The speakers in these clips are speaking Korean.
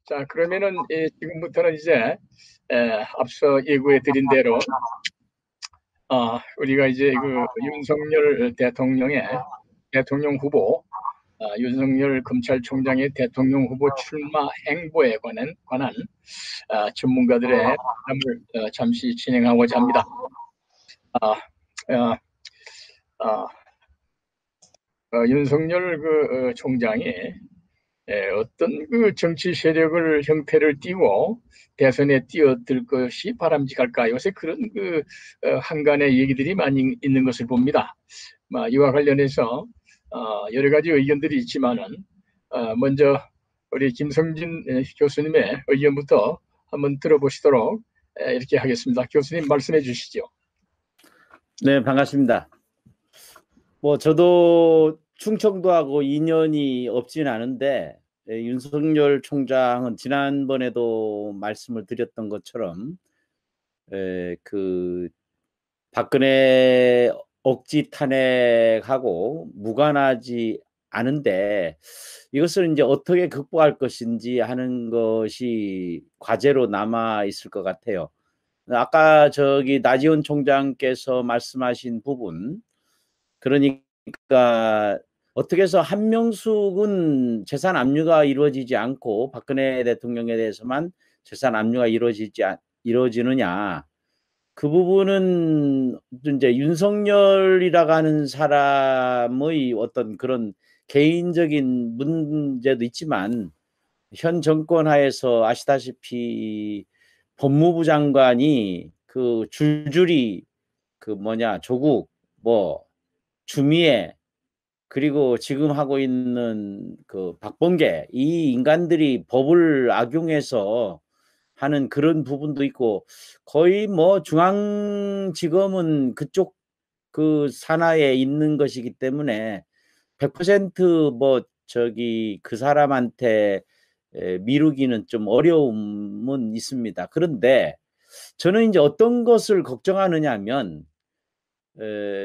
자, 그러면은 지금부터는 이제 앞서 예고해 드린 대로 우리가 이제 그 윤석열 대통령의 대통령 후보, 윤석열 검찰총장의 대통령 후보 출마 행보에 관한 전문가들의 상담을 잠시 진행하고자 합니다. 아, 아, 아, 윤석열 총장이 어떤 그 정치 세력을 형태를 띠고 대선에 뛰어들 것이 바람직할까? 요새 그런 한간의 얘기들이 많이 있는 것을 봅니다. 이와 관련해서 여러 가지 의견들이 있지만은 먼저 우리 김성진 교수님의 의견부터 한번 들어보시도록 이렇게 하겠습니다. 교수님 말씀해 주시죠. 네, 반갑습니다. 저도 충청도하고 인연이 없진 않은데 윤석열 총장은 지난번에도 말씀을 드렸던 것처럼 그 박근혜 억지 탄핵하고 무관하지 않은데 이것을 이제 어떻게 극복할 것인지 하는 것이 과제로 남아 있을 것 같아요. 아까 나지원 총장께서 말씀하신 부분, 그러니까 어떻게 해서 한명숙은 재산 압류가 이루어지지 않고 박근혜 대통령에 대해서만 재산 압류가 이루어지느냐, 그 부분은 이제 윤석열이라고 하는 사람의 어떤 그런 개인적인 문제도 있지만 현 정권 하에서 아시다시피 법무부 장관이 그 줄줄이 조국, 주미애, 그리고 지금 하고 있는 그 박범계, 이 인간들이 법을 악용해서 하는 그런 부분도 있고, 거의 중앙지검은 그쪽 그 산하에 있는 것이기 때문에 100% 그 사람한테 미루기는 좀 어려움은 있습니다. 그런데 저는 이제 어떤 것을 걱정하느냐 하면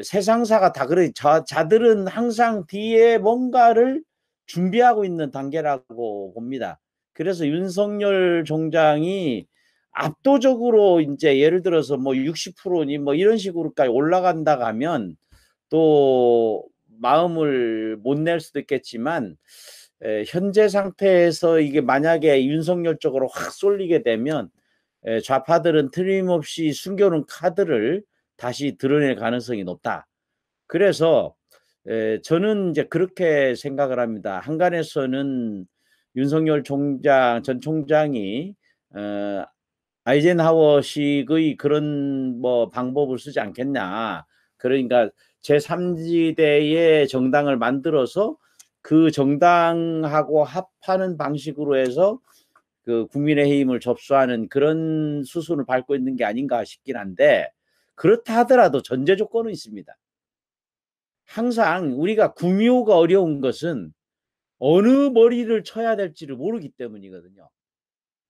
세상사가 다 그래. 자들은 항상 뒤에 뭔가를 준비하고 있는 단계라고 봅니다. 그래서 윤석열 총장이 압도적으로 이제 예를 들어서 60%니 이런 식으로까지 올라간다고 하면 또 마음을 못 낼 수도 있겠지만 현재 상태에서 이게 만약에 윤석열 쪽으로 확 쏠리게 되면 좌파들은 틀림없이 숨겨놓은 카드를 다시 드러낼 가능성이 높다. 그래서 저는 이제 그렇게 생각을 합니다. 한간에서는 윤석열 전 총장이 아이젠하워식의 그런 방법을 쓰지 않겠냐. 그러니까 제3지대의 정당을 만들어서 그 정당하고 합하는 방식으로 해서 그 국민의힘을 접수하는 그런 수순을 밟고 있는 게 아닌가 싶긴 한데, 그렇다 하더라도 전제 조건은 있습니다. 항상 우리가 구미호가 어려운 것은 어느 머리를 쳐야 될지를 모르기 때문이거든요.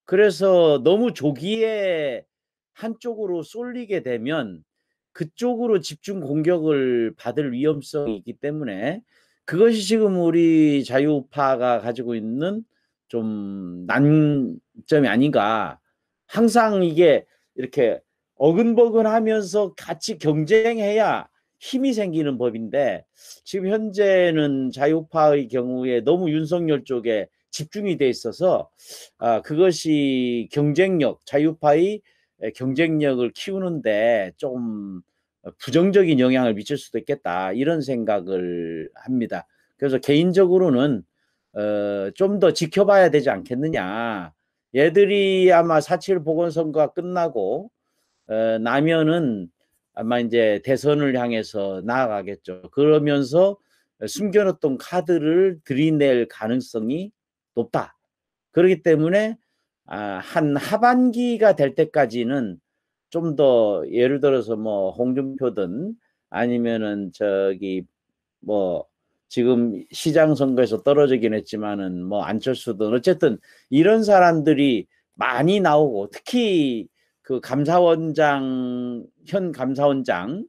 그래서 너무 조기에 한쪽으로 쏠리게 되면 그쪽으로 집중 공격을 받을 위험성이 있기 때문에 그것이 지금 우리 자유파가 가지고 있는 좀 난점이 아닌가. 항상 이게 이렇게 어근버근하면서 같이 경쟁해야 힘이 생기는 법인데, 지금 현재는 자유파의 경우에 너무 윤석열 쪽에 집중이 돼 있어서 그것이 자유파의 경쟁력을 키우는데 좀 부정적인 영향을 미칠 수도 있겠다, 이런 생각을 합니다. 그래서 개인적으로는 좀 더 지켜봐야 되지 않겠느냐. 얘들이 아마 4.7 보궐선거가 끝나고 나면은 아마 이제 대선을 향해서 나아가겠죠. 그러면서 숨겨놓던 카드를 들이낼 가능성이 높다. 그렇기 때문에 한 하반기가 될 때까지는 좀 더 예를 들어서 홍준표든 아니면은 지금 시장 선거에서 떨어지긴 했지만은 안철수든 어쨌든 이런 사람들이 많이 나오고, 특히 그 현 감사원장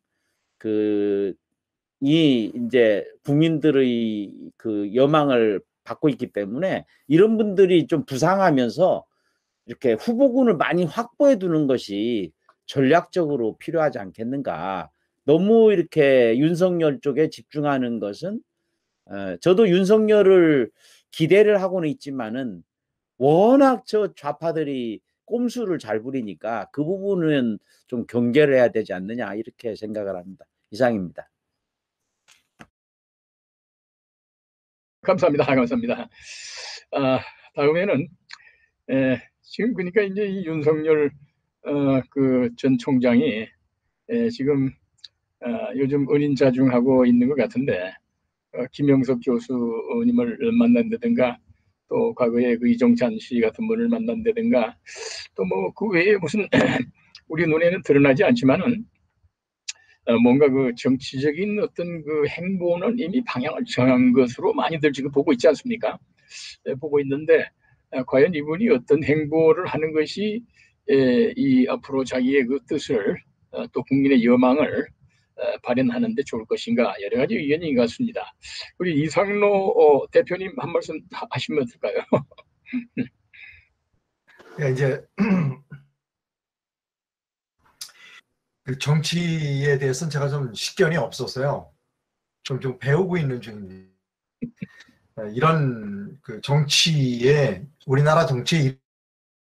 이 이제 국민들의 그 여망을 받고 있기 때문에 이런 분들이 좀 부상하면서 이렇게 후보군을 많이 확보해 두는 것이 전략적으로 필요하지 않겠는가. 너무 이렇게 윤석열 쪽에 집중하는 것은 저도 윤석열을 기대를 하고는 있지만은 워낙 저 좌파들이 꼼수를 잘 부리니까 그 부분은 좀 경계를 해야 되지 않느냐 이렇게 생각을 합니다. 이상입니다. 감사합니다. 감사합니다. 다음에는 지금 그러니까 이제 이 윤석열 그 전 총장이 지금 요즘 은인자중하고 있는 것 같은데 김영석 교수님을 만난다든가 또 과거에 그 이종찬 씨 같은 분을 만난다든가 또 뭐 그 외에 무슨 우리 눈에는 드러나지 않지만은 뭔가 그 정치적인 어떤 그 행보는 이미 방향을 정한 것으로 많이들 지금 보고 있지 않습니까? 보고 있는데 과연 이분이 어떤 행보를 하는 것이 이 앞으로 자기의 그 뜻을 또 국민의 여망을 발현하는 데 좋을 것인가 여러 가지 의견이 있는 것 같습니다. 우리 이상로 대표님 한 말씀 하시면 어떨까요? 예, 이제 그 정치에 대해서는 제가 좀 식견이 없어서요. 좀 배우고 있는 중입니다. 이런 그 정치에 우리나라 정치에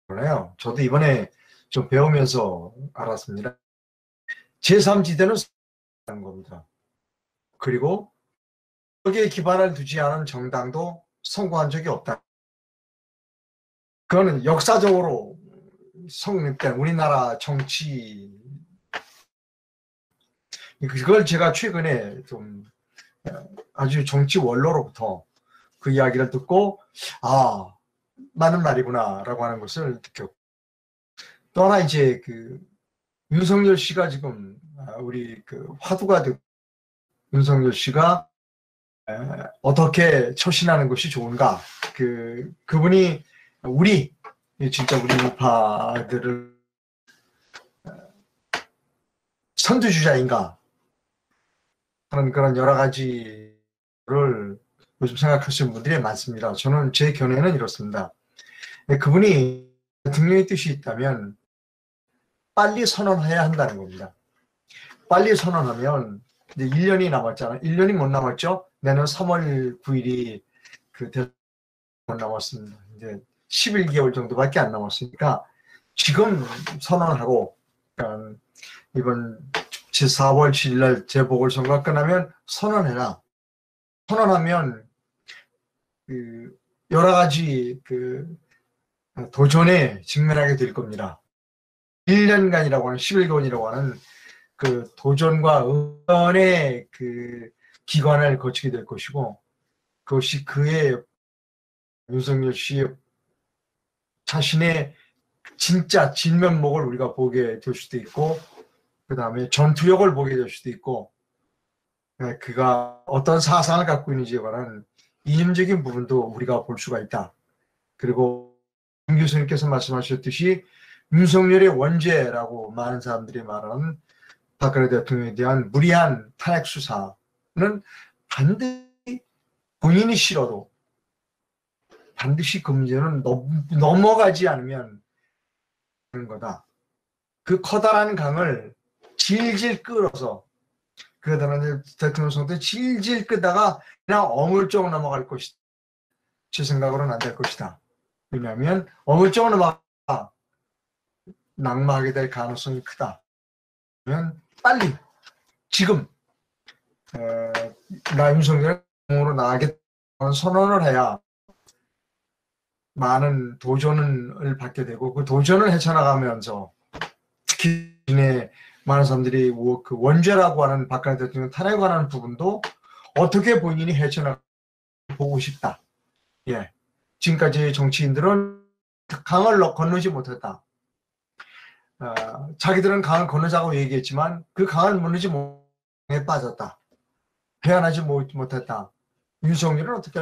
이러나요? 저도 이번에 좀 배우면서 알았습니다. 제3지대는 하는 겁니다. 그리고 거기에 기반을 두지 않은 정당도 성공한 적이 없다. 그거는 역사적으로 성립된 우리나라 정치, 그걸 제가 최근에 좀 아주 정치 원로로부터 그 이야기를 듣고 맞는 말이구나 라고 하는 것을 느꼈고, 또 하나 이제 그 윤석열 씨가 지금 우리 그 화두가 되고 윤석열 씨가 어떻게 처신하는 것이 좋은가, 그분이 진짜 우리 우파들을 선두주자인가 하는 그런 여러 가지를 요즘 생각하시는 분들이 많습니다. 저는 제 견해는 이렇습니다. 그분이 대통령의 뜻이 있다면 빨리 선언해야 한다는 겁니다. 빨리 선언하면 이제 1년이 남았잖아요. 1년이 못 남았죠. 내년 3월 9일이 그 대통령 못 남았습니다. 이제 11개월 정도밖에 안 남았으니까 지금 선언하고, 그러니까 이번 4월 7일 날 재보궐선거가 끝나면 선언해라. 선언하면 그 여러 가지 그 도전에 직면하게 될 겁니다. 1년간이라고 하는 11개월이라고 하는 그 도전과 응원의 그 기관을 거치게 될 것이고, 그것이 그의 윤석열 씨의 자신의 진짜 진면목을 우리가 보게 될 수도 있고, 그 다음에 전투력을 보게 될 수도 있고, 그가 어떤 사상을 갖고 있는지에 관한 이념적인 부분도 우리가 볼 수가 있다. 그리고 김 교수님께서 말씀하셨듯이 윤석열의 원죄라고 많은 사람들이 말하는 박근혜 대통령에 대한 무리한 탄핵 수사는 반드시 본인이 싫어도 반드시 그 문제는 넘어가지 않으면 하는 거다. 그 커다란 강을 질질 끌어서, 그러다가 대통령 선거 때 질질 끄다가 그냥 어물쩍 넘어갈 것이다. 제 생각으로는 안 될 것이다. 왜냐하면 어물쩍 넘어가 낙마하게 될 가능성이 크다. 그러면 빨리 지금 나 윤석열으로 나가겠다는 선언을 해야 많은 도전을 받게 되고, 그 도전을 헤쳐나가면서 특히 많은 사람들이 그 원죄라고 하는 박근혜 대통령 탄핵에 관한 부분도 어떻게 본인이 헤쳐나가 보고 싶다. 예, 지금까지 정치인들은 강을 건너지 못했다. 자기들은 강을 건너자고 얘기했지만 그 강을 건너지 못해 빠졌다. 해안하지 못했다. 윤석열은 어떻게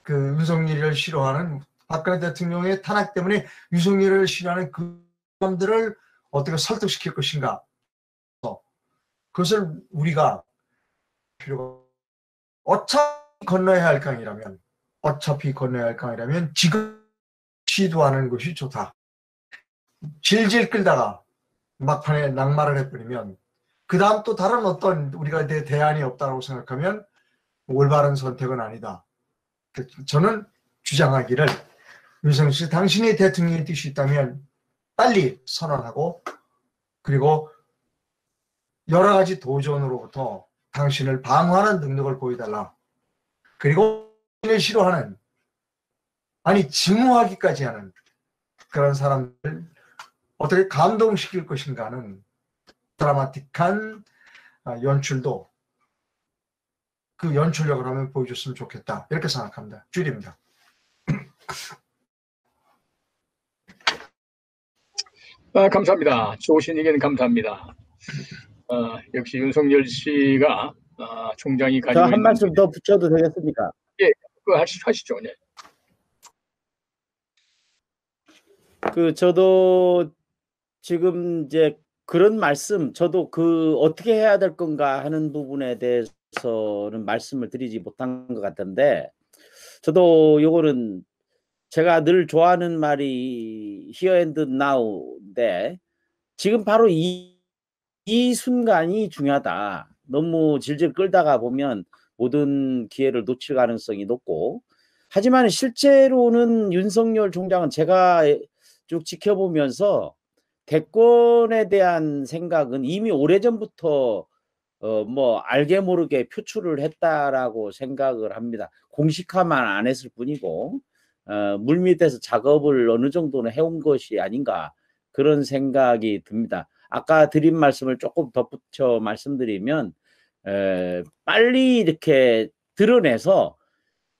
그 윤석열을 싫어하는 박근혜 대통령의 탄핵 때문에 윤석열을 싫어하는 그 사람들을 어떻게 설득시킬 것인가. 그것을 우리가 필요가, 어차피 건너야 할 강이라면, 어차피 건너야 할 강이라면 지금 시도하는 것이 좋다. 질질 끌다가 막판에 낙마를 해버리면 그 다음 또 다른 어떤 우리가 대안이 없다고 생각하면 올바른 선택은 아니다. 저는 주장하기를, 윤석열 씨, 당신이 대통령의 뜻이 있다면 빨리 선언하고, 그리고 여러 가지 도전으로부터 당신을 방어하는 능력을 보여달라. 그리고 당신을 싫어하는, 아니 증오하기까지 하는 그런 사람들 어떻게 감동시킬 것인가는 드라마틱한 연출도, 그 연출력을 하면 보여줬으면 좋겠다, 이렇게 생각합니다. 줄입니다. 감사합니다. 좋으신 의견 감사합니다. 역시 윤석열 씨가 총장이 저 가지고 한 있는 말씀 더 붙여도 되겠습니까? 예, 그거 하시죠. 네. 저도 지금 이제 그런 말씀, 저도 어떻게 해야 될 건가 하는 부분에 대해서는 말씀을 드리지 못한 것 같은데, 저도 요거는 제가 늘 좋아하는 말이 here and now인데, 지금 바로 이 순간이 중요하다. 너무 질질 끌다가 보면 모든 기회를 놓칠 가능성이 높고, 하지만 실제로는 윤석열 총장은 제가 쭉 지켜보면서 대권에 대한 생각은 이미 오래전부터 뭐 알게 모르게 표출을 했다라고 생각을 합니다. 공식화만 안 했을 뿐이고 물밑에서 작업을 어느 정도는 해온 것이 아닌가, 그런 생각이 듭니다. 아까 드린 말씀을 조금 덧붙여 말씀드리면, 빨리 이렇게 드러내서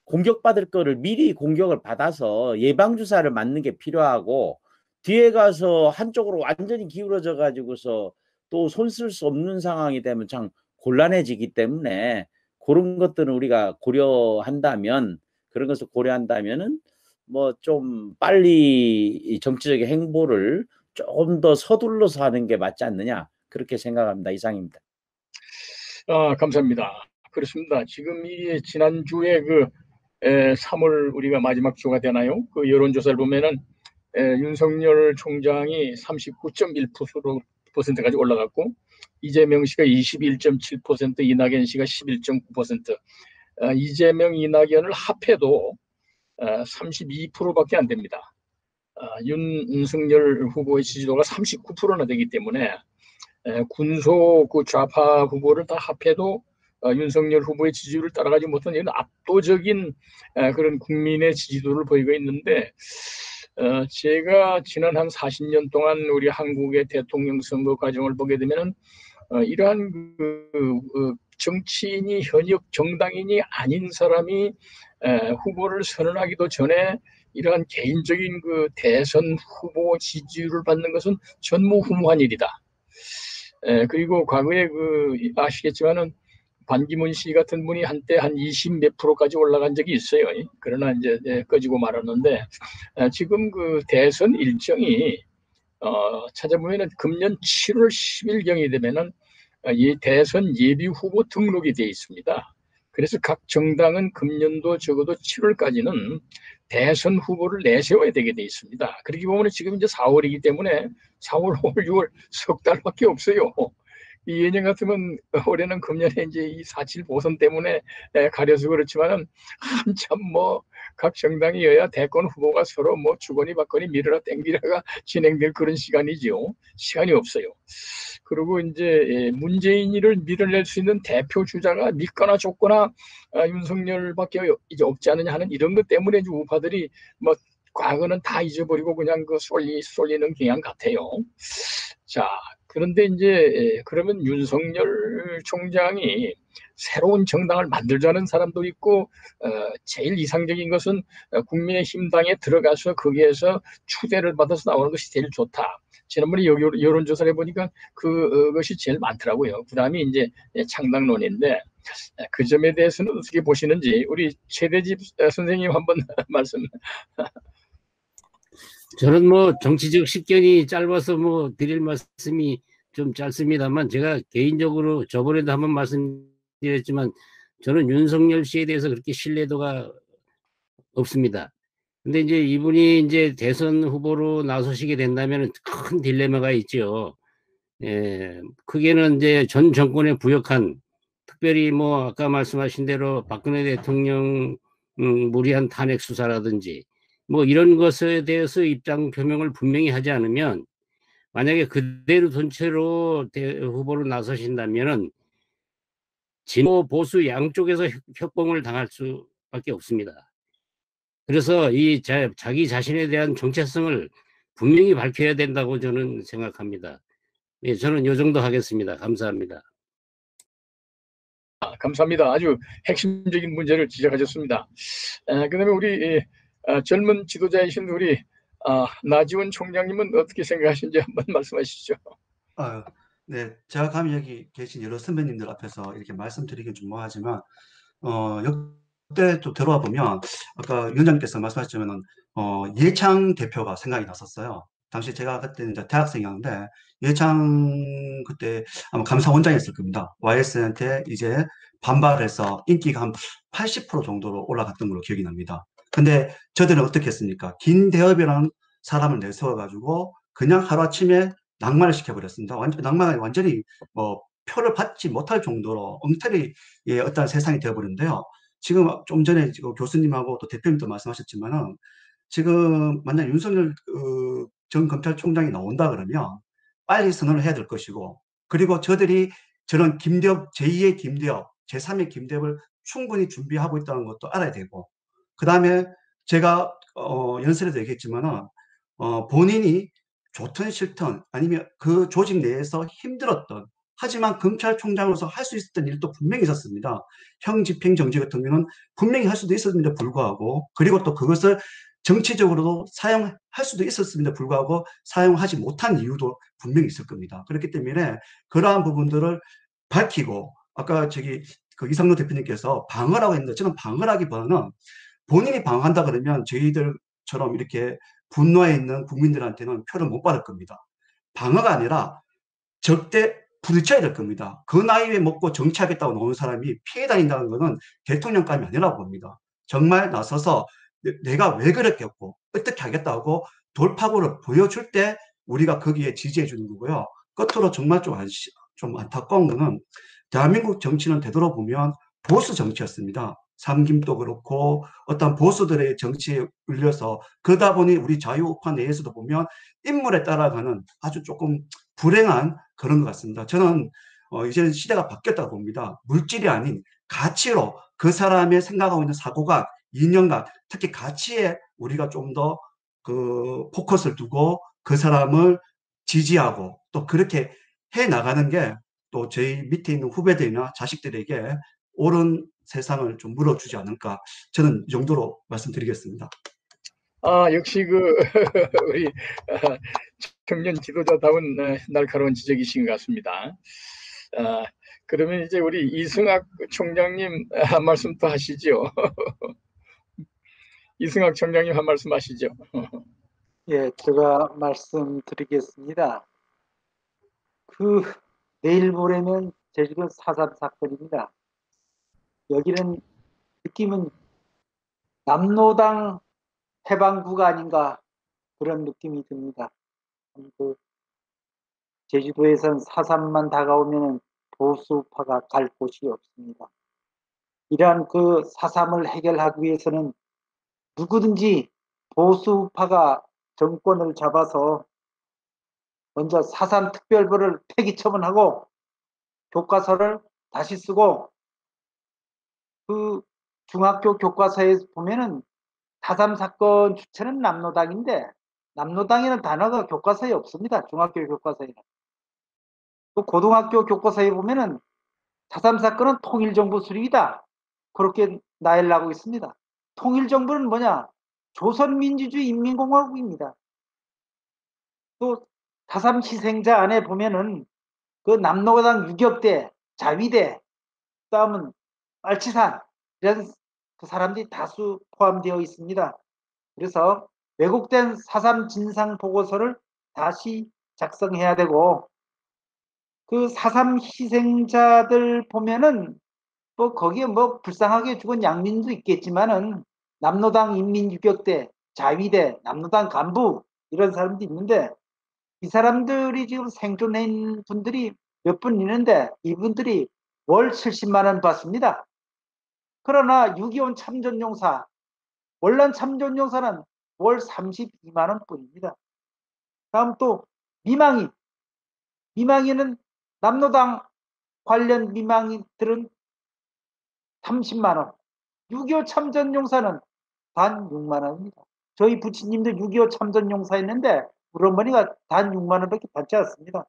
공격받을 거를 미리 공격을 받아서 예방주사를 맞는 게 필요하고, 뒤에 가서 한쪽으로 완전히 기울어져 가지고서 또 손 쓸 수 없는 상황이 되면 참 곤란해지기 때문에, 그런 것들은 우리가 고려한다면, 그런 것을 고려한다면은 뭐 좀 빨리 정치적인 행보를 조금 더 서둘러서 하는 게 맞지 않느냐, 그렇게 생각합니다. 이상입니다. 감사합니다. 그렇습니다. 지금 이 지난주에 3월 우리가 마지막 주가 되나요? 그 여론조사를 보면은 윤석열 총장이 39.1%까지 올라갔고, 이재명 씨가 21.7%, 이낙연 씨가 11.9%, 이재명, 이낙연을 합해도 32%밖에 안 됩니다. 윤석열 후보의 지지도가 39%나 되기 때문에 군소 좌파 후보를 다 합해도 윤석열 후보의 지지율을 따라가지 못한 이런 압도적인 그런 국민의 지지도를 보이고 있는데, 제가 지난 한 40년 동안 우리 한국의 대통령 선거 과정을 보게 되면은 이러한 정치인이, 현역 정당인이 아닌 사람이 후보를 선언하기도 전에 이러한 개인적인 대선 후보 지지율을 받는 것은 전무후무한 일이다. 그리고 과거에 아시겠지만은 반기문 씨 같은 분이 한때 한 20 몇 %까지 올라간 적이 있어요. 그러나 이제 꺼지고 말았는데, 지금 대선 일정이 찾아보면은 금년 7월 10일경이 되면은 이 대선 예비 후보 등록이 돼 있습니다. 그래서 각 정당은 금년도 적어도 7월까지는 대선 후보를 내세워야 되게 돼 있습니다. 그렇게 보면 지금 이제 4월이기 때문에 4월, 5월, 6월 석 달밖에 없어요. 이 예년 같으면 올해는 금년에 이제 이 4.7 보선 때문에 가려서 그렇지만은 한참 각 정당이 여야 대권 후보가 서로 주거니 받거니 밀어라 땡기라가 진행될 그런 시간이죠. 시간이 없어요. 그리고 이제 문재인이를 밀어낼 수 있는 대표 주자가 믿거나 줬거나 윤석열밖에 이제 없지 않느냐 하는 이런 것 때문에 이제 우파들이 과거는 다 잊어버리고 그냥 쏠리는 경향 같아요. 자, 그런데 이제 그러면 윤석열 총장이 새로운 정당을 만들자는 사람도 있고, 제일 이상적인 것은 국민의힘당에 들어가서 거기에서 추대를 받아서 나오는 것이 제일 좋다. 지난번에 여론조사를 해보니까 그것이 제일 많더라고요. 그 다음이 이제 창당론인데, 그 점에 대해서는 어떻게 보시는지 우리 최대집 선생님 한번 말씀. 저는 정치적 식견이 짧아서 드릴 말씀이 좀 짧습니다만, 제가 개인적으로 저번에도 한번 말씀드렸지만 저는 윤석열 씨에 대해서 그렇게 신뢰도가 없습니다. 근데 이제 이분이 이제 대선 후보로 나서시게 된다면 큰 딜레마가 있죠. 예, 크게는 이제 전 정권에 부역한, 특별히 뭐 아까 말씀하신 대로 박근혜 대통령 무리한 탄핵 수사라든지 뭐 이런 것에 대해서 입장 표명을 분명히 하지 않으면, 만약에 그대로 전체로 후보로 나서신다면은 진보 보수 양쪽에서 협공을 당할 수밖에 없습니다. 그래서 이 자기 자신에 대한 정체성을 분명히 밝혀야 된다고 저는 생각합니다. 예, 저는 요 정도 하겠습니다. 감사합니다. 감사합니다. 아주 핵심적인 문제를 지적하셨습니다. 그다음에 우리 젊은 지도자이신 우리 나지원 총장님은 어떻게 생각하시는지 한번 말씀하시죠. 네, 제가 감히 여기 계신 여러 선배님들 앞에서 이렇게 말씀드리긴 좀 뭐하지만, 역대 또 들어와 보면, 아까 위원장님께서 말씀하셨지만은, 예창 대표가 생각이 났었어요. 당시 제가 그때는 이제 대학생이었는데, 예창 그때 아마 감사원장이었을 겁니다. YS한테 이제 반발해서 인기가 한 80% 정도로 올라갔던 걸로 기억이 납니다. 근데 저들은 어떻게 했습니까? 김대엽이라는 사람을 내세워가지고 그냥 하루아침에 낙마를 시켜버렸습니다. 완전히 뭐 표를 받지 못할 정도로 엉터리 어떤 세상이 되어버렸는데요. 지금 좀 전에 지금 교수님하고 또 대표님도 말씀하셨지만은 지금 만약 윤석열 전 검찰총장이 나온다 그러면 빨리 선언을 해야 될 것이고, 그리고 저들이 저런 김대엽, 제2의 김대엽, 제3의 김대엽을 충분히 준비하고 있다는 것도 알아야 되고, 그 다음에 제가 연설에도 얘기했지만은 본인이 좋든 싫든 아니면 그 조직 내에서 힘들었던, 하지만 검찰총장으로서 할 수 있었던 일도 분명히 있었습니다. 형 집행정지 같은 경우는 분명히 할 수도 있었는데 불구하고, 그리고 또 그것을 정치적으로도 사용할 수도 있었음에도 불구하고 사용하지 못한 이유도 분명히 있을 겁니다. 그렇기 때문에 그러한 부분들을 밝히고, 아까 그 이상로 대표님께서 방어라고 했는데, 저는 방어라기보다는 본인이 방어한다 그러면 저희들처럼 이렇게 분노해 있는 국민들한테는 표를 못 받을 겁니다. 방어가 아니라 적대 부딪혀야 될 겁니다. 그 나이에 먹고 정치하겠다고 나오는 사람이 피해 다닌다는 것은 대통령감이 아니라고 봅니다. 정말 나서서 내가 왜 그랬겠고 어떻게 하겠다고 돌파구를 보여줄 때 우리가 거기에 지지해 주는 거고요. 끝으로 정말 좀 안타까운 거는, 대한민국 정치는 되돌아보면 보수 정치였습니다. 삼김도 그렇고 어떤 보수들의 정치에 울려서, 그러다 보니 우리 자유우파 내에서도 보면 인물에 따라가는 아주 조금 불행한 그런 것 같습니다. 저는 이제는 시대가 바뀌었다고 봅니다. 물질이 아닌 가치로 그 사람의 생각하고 있는 사고각, 이념각, 특히 가치에 우리가 좀 더 그 포커스를 두고 그 사람을 지지하고 또 그렇게 해 나가는 게 또 저희 밑에 있는 후배들이나 자식들에게 옳은 세상을 좀 물어주지 않을까, 저는 이 정도로 말씀드리겠습니다. 역시 우리 청년 지도자다운 날카로운 지적이신 것 같습니다. 그러면 이제 우리 이승학 총장님 한 말씀 더 하시죠. 이승학 총장님 한 말씀 하시죠. 예, 제가 말씀드리겠습니다. 내일 모레면 제주도 4.3 사건입니다. 여기는 느낌은 남로당 해방구가 아닌가 그런 느낌이 듭니다. 제주도에선 4.3만 다가오면 보수파가 갈 곳이 없습니다. 이러한 4.3을 해결하기 위해서는 누구든지 보수파가 정권을 잡아서 먼저 4.3 특별부를 폐기 처분하고 교과서를 다시 쓰고, 중학교 교과서에 보면은 4.3 사건 주체는 남로당인데 남로당이라는 단어가 교과서에 없습니다. 중학교 교과서에는. 또 고등학교 교과서에 보면은 4.3 사건은 통일정부 수립이다, 그렇게 나열하고 있습니다. 통일정부는 뭐냐? 조선민주주의 인민공화국입니다. 또 4.3 희생자 안에 보면은 남로당 유격대, 자위대, 다음은 빨치산, 이런 사람들이 다수 포함되어 있습니다. 그래서 왜곡된 4.3 진상 보고서를 다시 작성해야 되고, 4.3 희생자들 보면은 뭐 거기에 뭐 불쌍하게 죽은 양민도 있겠지만은 남로당 인민유격대, 자위대, 남로당 간부 이런 사람도 있는데 이 사람들이 지금 생존한 분들이 몇 분 있는데 이분들이 월 70만 원 받습니다. 그러나 6.25 참전용사, 월남 참전용사는 월 32만 원 뿐입니다. 다음 또 미망인은 남로당 관련 미망인들은 30만 원. 6.25 참전용사는 단 6만 원입니다. 저희 부친님도 6.25 참전용사였는데 우리 어머니가 단 6만 원밖에 받지 않습니다.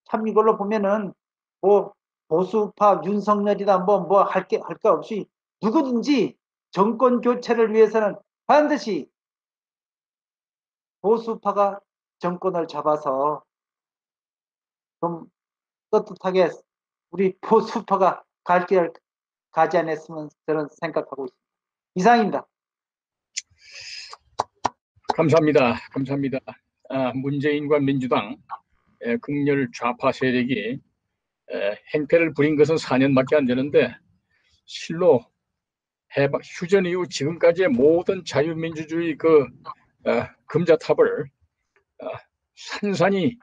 참 이걸로 보면은 뭐 보수파 윤석열이다 뭐 할 게 없이 누구든지 정권 교체를 위해서는 반드시 보수파가 정권을 잡아서 좀 떳떳하게 우리 보수파가 갈 길 가지 않았으면 저는 생각하고 있습니다. 이상입니다. 감사합니다. 감사합니다. 문재인과 민주당 극렬 좌파 세력이 행패를 부린 것은 4년밖에 안 되는데 실로 휴전 이후 지금까지의 모든 자유민주주의 금자탑을 산산이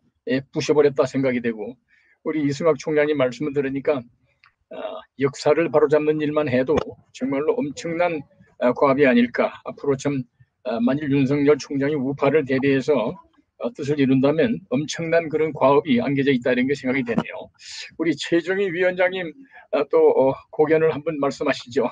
부셔버렸다 생각이 되고 우리 이승학 총장님 말씀을 들으니까 역사를 바로잡는 일만 해도 정말로 엄청난 과업이 아닐까. 앞으로 참 만일 윤석열 총장이 우파를 대대해서 뜻을 이룬다면 엄청난 그런 과업이 안겨져 있다는 게 생각이 되네요. 우리 최정희 위원장님 또 고견을 한번 말씀하시죠.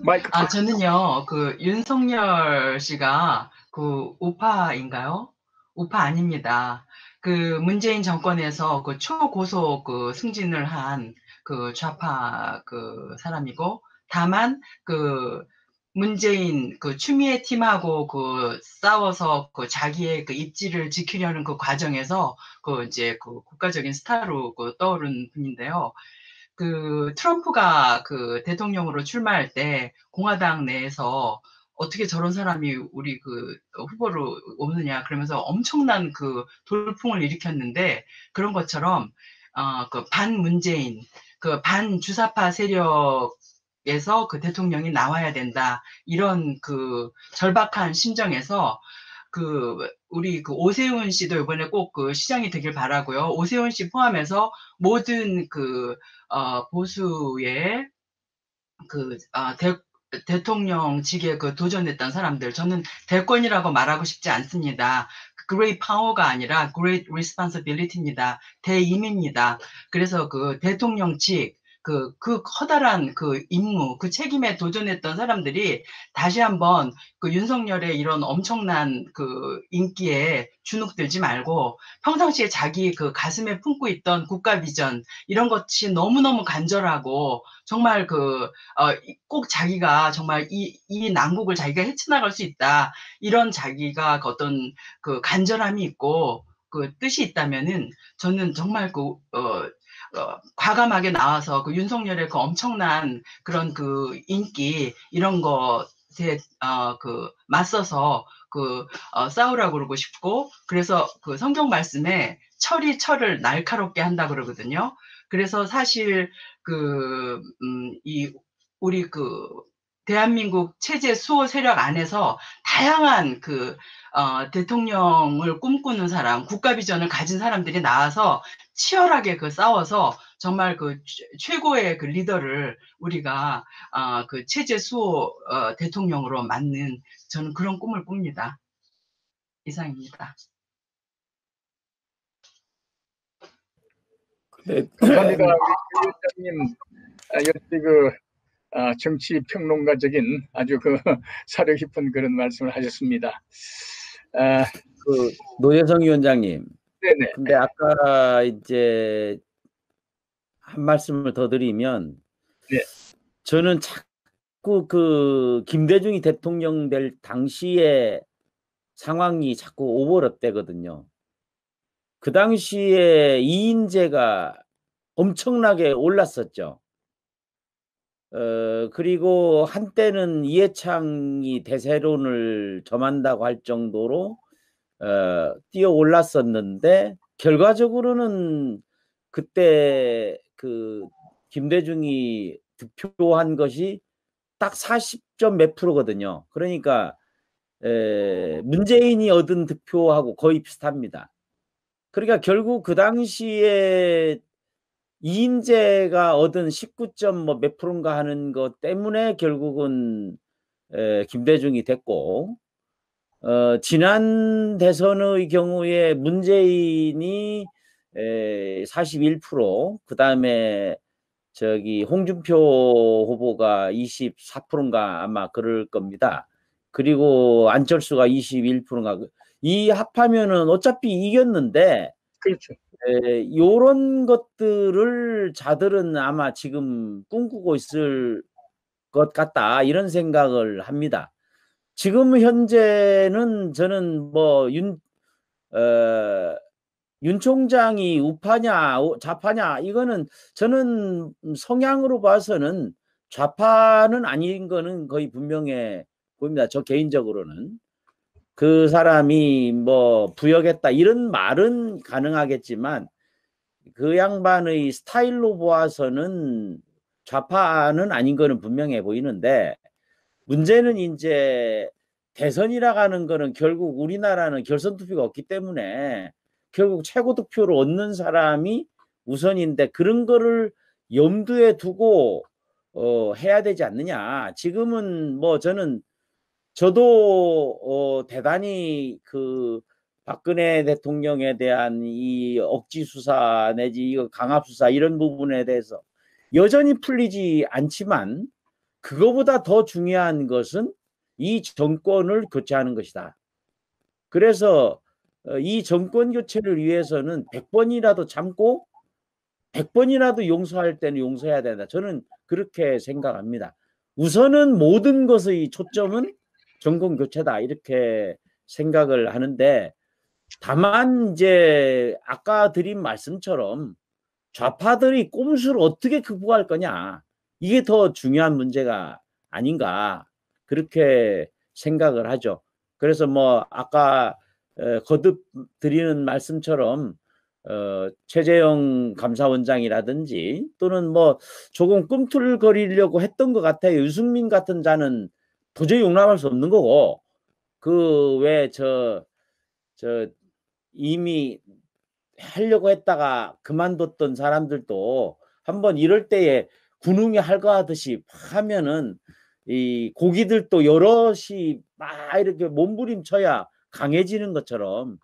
마이크. 저는요, 그 윤석열 씨가 그 우파인가요? 우파 아닙니다. 그 문재인 정권에서 그 초고속 그 승진을 한 그 좌파 그 사람이고, 다만 그 문재인 그 추미애 팀하고 그 싸워서 그 자기의 그 입지를 지키려는 그 과정에서 그 이제 그 국가적인 스타로 그 떠오른 분인데요. 그 트럼프가 그 대통령으로 출마할 때 공화당 내에서 어떻게 저런 사람이 우리 그 후보로 오느냐 그러면서 엄청난 그 돌풍을 일으켰는데, 그런 것처럼 그 반문재인, 그 반주사파 세력에서 그 대통령이 나와야 된다, 이런 그 절박한 심정에서 그 우리 그 오세훈 씨도 이번에 꼭 그 시장이 되길 바라고요. 오세훈 씨 포함해서 모든 그 보수의 그 대통령직에 그 도전했던 사람들, 저는 대권이라고 말하고 싶지 않습니다. Great Power가 아니라 Great Responsibility입니다. 대임입니다. 그래서 그 대통령직 그 커다란 그 임무, 그 책임에 도전했던 사람들이 다시 한번 그 윤석열의 이런 엄청난 그 인기에 주눅들지 말고 평상시에 자기 그 가슴에 품고 있던 국가 비전, 이런 것이 너무너무 간절하고 정말 꼭 자기가 정말 이 난국을 자기가 헤쳐나갈 수 있다, 이런 자기가 어떤 그 간절함이 있고 그 뜻이 있다면은 저는 정말 과감하게 나와서 그 윤석열의 그 엄청난 그런 그 인기, 이런 것에 맞서서 싸우라고 그러고 싶고, 그래서 그 성경 말씀에 철을 날카롭게 한다 그러거든요. 그래서 사실 우리 대한민국 체제 수호 세력 안에서 다양한 대통령을 꿈꾸는 사람, 국가 비전을 가진 사람들이 나와서 치열하게 싸워서 정말 최고의 리더를 우리가 체제 수호 대통령으로 맞는, 저는 그런 꿈을 꿉니다. 이상입니다. 네, 감사합니다. 우리 위원장님 역시 정치 평론가적인 아주 사려 깊은 그런 말씀을 하셨습니다. 노재성 위원장님. 네네. 근데 아까 이제 한 말씀을 더 드리면, 네. 저는 자꾸 김대중이 대통령 될 당시의 상황이 자꾸 오버랩되거든요. 그 당시에 이인제가 엄청나게 올랐었죠. 그리고 한때는 이해창이 대세론을 점한다고 할 정도로 뛰어 올랐었는데, 결과적으로는 그때 그 김대중이 득표한 것이 딱 40점 몇 프로거든요. 그러니까 문재인이 얻은 득표하고 거의 비슷합니다. 그러니까 결국 그 당시에 이인재가 얻은 19점 뭐 몇 프로인가 하는 것 때문에 결국은 김대중이 됐고, 지난 대선의 경우에 문재인이 41%, 그 다음에 저기 홍준표 후보가 24%인가 아마 그럴 겁니다. 그리고 안철수가 21%인가. 이 합하면은 어차피 이겼는데, 그렇죠. 요런 것들을 자들은 아마 지금 꿈꾸고 있을 것 같다, 이런 생각을 합니다. 지금 현재는 저는 뭐 윤 총장이 우파냐 좌파냐, 이거는 저는 성향으로 봐서는 좌파는 아닌 거는 거의 분명해 보입니다. 저 개인적으로는. 그 사람이 뭐 부역했다 이런 말은 가능하겠지만 그 양반의 스타일로 보아서는 좌파는 아닌 거는 분명해 보이는데, 문제는 이제 대선이라고 하는 거는 결국 우리나라는 결선 투표가 없기 때문에 결국 최고 득표를 얻는 사람이 우선인데, 그런 거를 염두에 두고 해야 되지 않느냐. 지금은 뭐 저도 대단히 그 박근혜 대통령에 대한 이 억지 수사 내지 이거 강압 수사 이런 부분에 대해서 여전히 풀리지 않지만, 그거보다 더 중요한 것은 이 정권을 교체하는 것이다. 그래서 이 정권 교체를 위해서는 100번이라도 참고 100번이라도 용서할 때는 용서해야 된다. 저는 그렇게 생각합니다. 우선은 모든 것의 초점은 정권 교체다, 이렇게 생각을 하는데, 다만 이제 아까 드린 말씀처럼 좌파들이 꼼수를 어떻게 극복할 거냐, 이게 더 중요한 문제가 아닌가, 그렇게 생각을 하죠. 그래서 뭐 아까 거듭 드리는 말씀처럼 최재형 감사원장이라든지 또는 뭐 조금 꿈틀거리려고 했던 것 같아요. 유승민 같은 자는 도저히 용납할 수 없는 거고, 그 왜 저 이미 하려고 했다가 그만뒀던 사람들도 한번 이럴 때에 군웅이 할거하듯이 하면은 이 고기들도 여럿이 막 이렇게 몸부림쳐야 강해지는 것처럼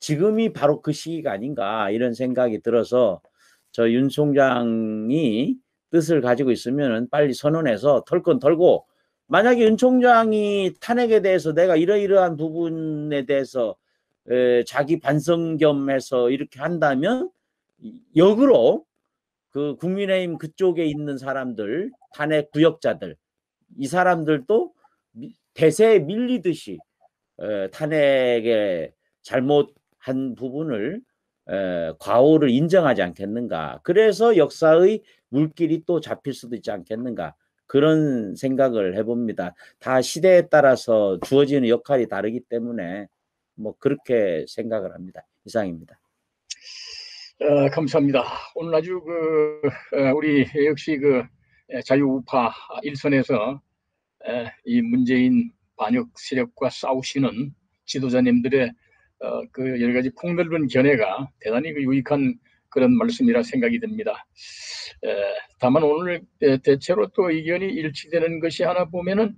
지금이 바로 그 시기가 아닌가, 이런 생각이 들어서 저 윤 총장이 뜻을 가지고 있으면 빨리 선언해서 털 건 털고, 만약에 윤 총장이 탄핵에 대해서 내가 이러이러한 부분에 대해서 자기 반성 겸 해서 이렇게 한다면, 역으로 그 국민의힘 그쪽에 있는 사람들, 탄핵 구역자들, 이 사람들도 대세에 밀리듯이 탄핵에 잘못한 부분을 과오를 인정하지 않겠는가. 그래서 역사의 물길이 또 잡힐 수도 있지 않겠는가, 그런 생각을 해봅니다. 다 시대에 따라서 주어지는 역할이 다르기 때문에 뭐 그렇게 생각을 합니다. 이상입니다. 감사합니다. 오늘 아주 우리 역시 자유우파 일선에서 이 문재인 반역 세력과 싸우시는 지도자님들의 그 여러 가지 폭넓은 견해가 대단히 유익한 그런 말씀이라 생각이 듭니다. 다만 오늘 대체로 또 의견이 일치되는 것이 하나 보면은,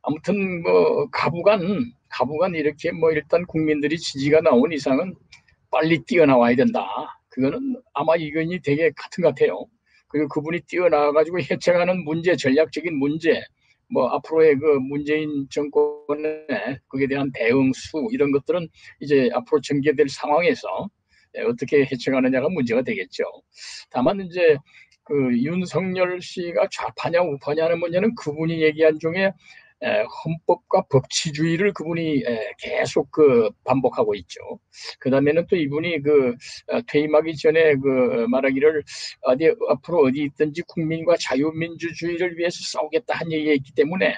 아무튼 뭐 가부간 이렇게 뭐 일단 국민들이 지지가 나온 이상은 빨리 뛰어나와야 된다. 그거는 아마 의견이 되게 같은 것 같아요. 그리고 그분이 뛰어나와가지고 해체하는 문제, 전략적인 문제, 뭐 앞으로의 그 문재인 정권의 그에 대한 대응수, 이런 것들은 이제 앞으로 전개될 상황에서 어떻게 해체하느냐가 문제가 되겠죠. 다만 이제 그 윤석열 씨가 좌파냐 우파냐 하는 문제는 그분이 얘기한 중에 헌법과 법치주의를 그분이 계속 반복하고 있죠. 그 다음에는 또 이분이 퇴임하기 전에 말하기를 앞으로 어디 있든지 국민과 자유민주주의를 위해서 싸우겠다 한 얘기가 있기 때문에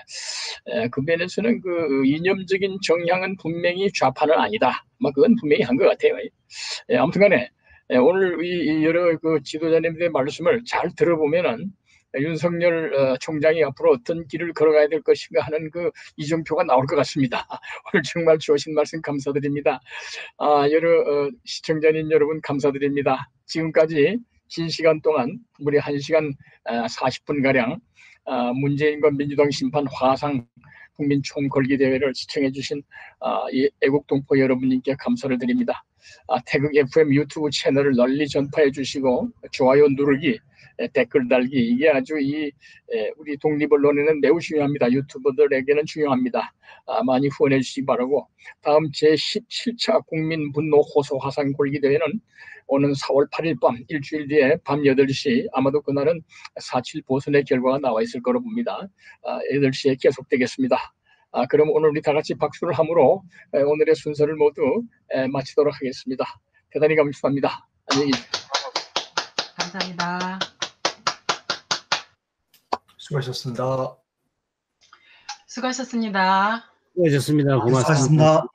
그 면에서는 이념적인 정향은 분명히 좌파는 아니다. 그건 분명히 한 것 같아요. 아무튼간에 오늘 이 여러 지도자님들의 말씀을 잘 들어보면은 윤석열 총장이 앞으로 어떤 길을 걸어가야 될 것인가 하는 이정표가 나올 것 같습니다. 오늘 정말 좋으신 말씀 감사드립니다. 여러 시청자님 여러분 감사드립니다. 지금까지 긴 시간 동안 무려 1시간 40분가량 문재인과 민주당 심판 화상 국민 총궐기 대회를 시청해 주신 이 애국동포 여러분님께 감사를 드립니다. 태극 FM 유튜브 채널을 널리 전파해 주시고 좋아요 누르기, 댓글 달기, 이게 아주 우리 독립언론에는 매우 중요합니다. 유튜버들에게는 중요합니다. 많이 후원해 주시기 바라고, 다음 제17차 국민분노 호소 화상 골기 대회는 오는 4월 8일 밤, 일주일 뒤에 밤 8시, 아마도 그날은 4.7 보선의 결과가 나와 있을 거로 봅니다. 8시에 계속되겠습니다. 그럼 오늘 우리 다 같이 박수를 함으로 오늘의 순서를 모두 마치도록 하겠습니다. 대단히 감사합니다. 안녕히 계십시오. 감사합니다. 수고하셨습니다. 수고하셨습니다. 수고하셨습니다. 고맙습니다. 수고하셨습니다.